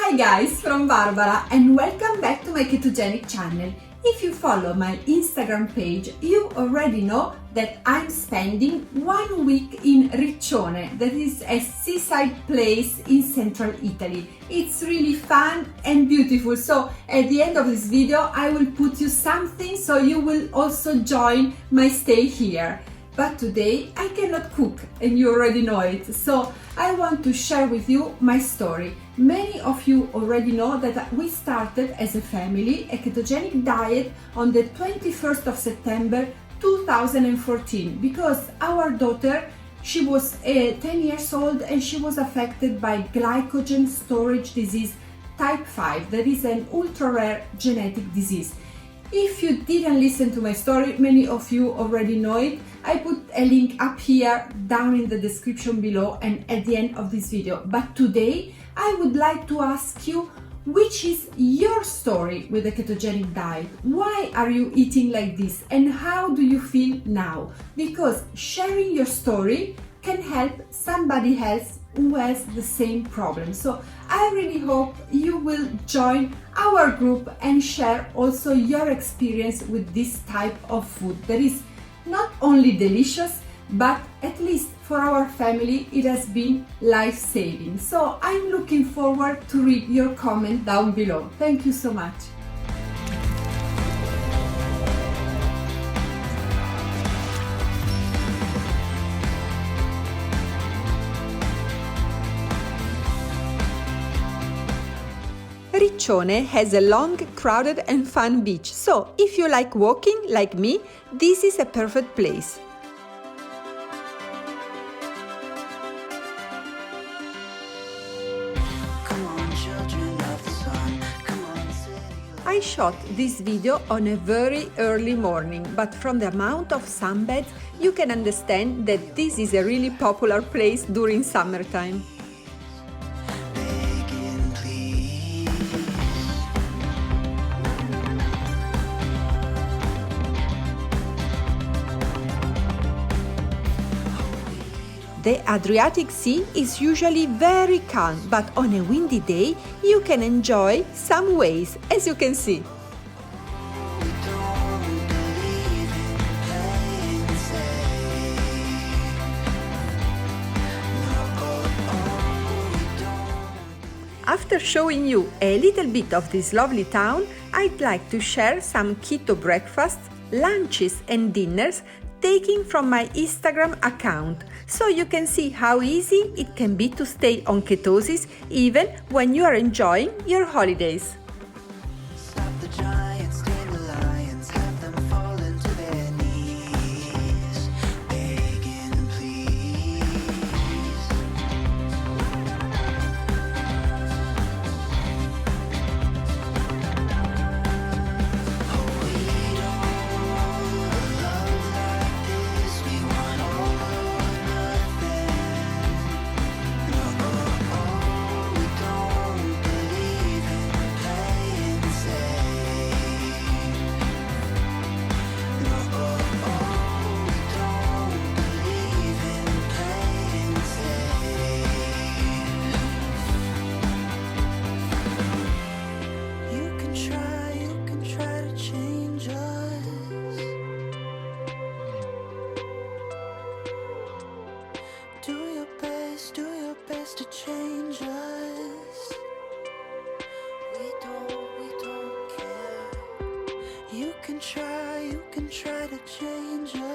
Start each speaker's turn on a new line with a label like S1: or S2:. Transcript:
S1: Hi guys, from Barbara and welcome back to my ketogenic channel. If you follow my Instagram page, you already know that I'm spending 1 week in Riccione, that is a seaside place in central Italy. It's really fun and beautiful, so at the end of this video I will put you something so you will also join my stay here. But today I cannot cook and you already know it, so I want to share with you my story. Many of you already know that we started as a family a ketogenic diet on the 21st of September 2014 because our daughter, she was 10 years old and she was affected by Glycogen Storage Disease type 5, that is an ultra rare genetic disease. If you didn't listen to my story, many of you already know it. I put a link up here, down in the description below and at the end of this video. But today I would like to ask you, which is your story with the ketogenic diet? Why are you eating like this and how do you feel now? Because sharing your story can help somebody else who has the same problem. So I really hope you will join our group and share also your experience with this type of food that is not only delicious, but at least for our family it has been life-saving. So I'm looking forward to read your comment down below. Thank you so much. Riccione has a long, crowded and fun beach, so if you like walking like me, this is a perfect place. I shot this video on a very early morning, but from the amount of sunbeds, you can understand that this is a really popular place during summertime. The Adriatic Sea is usually very calm, but on a windy day you can enjoy some waves, as you can see. After showing you a little bit of this lovely town, I'd like to share some keto breakfasts, lunches and dinners taken from my Instagram account, so you can see how easy it can be to stay on ketosis even when you are enjoying your holidays. To change us, we don't care. You can try to change us.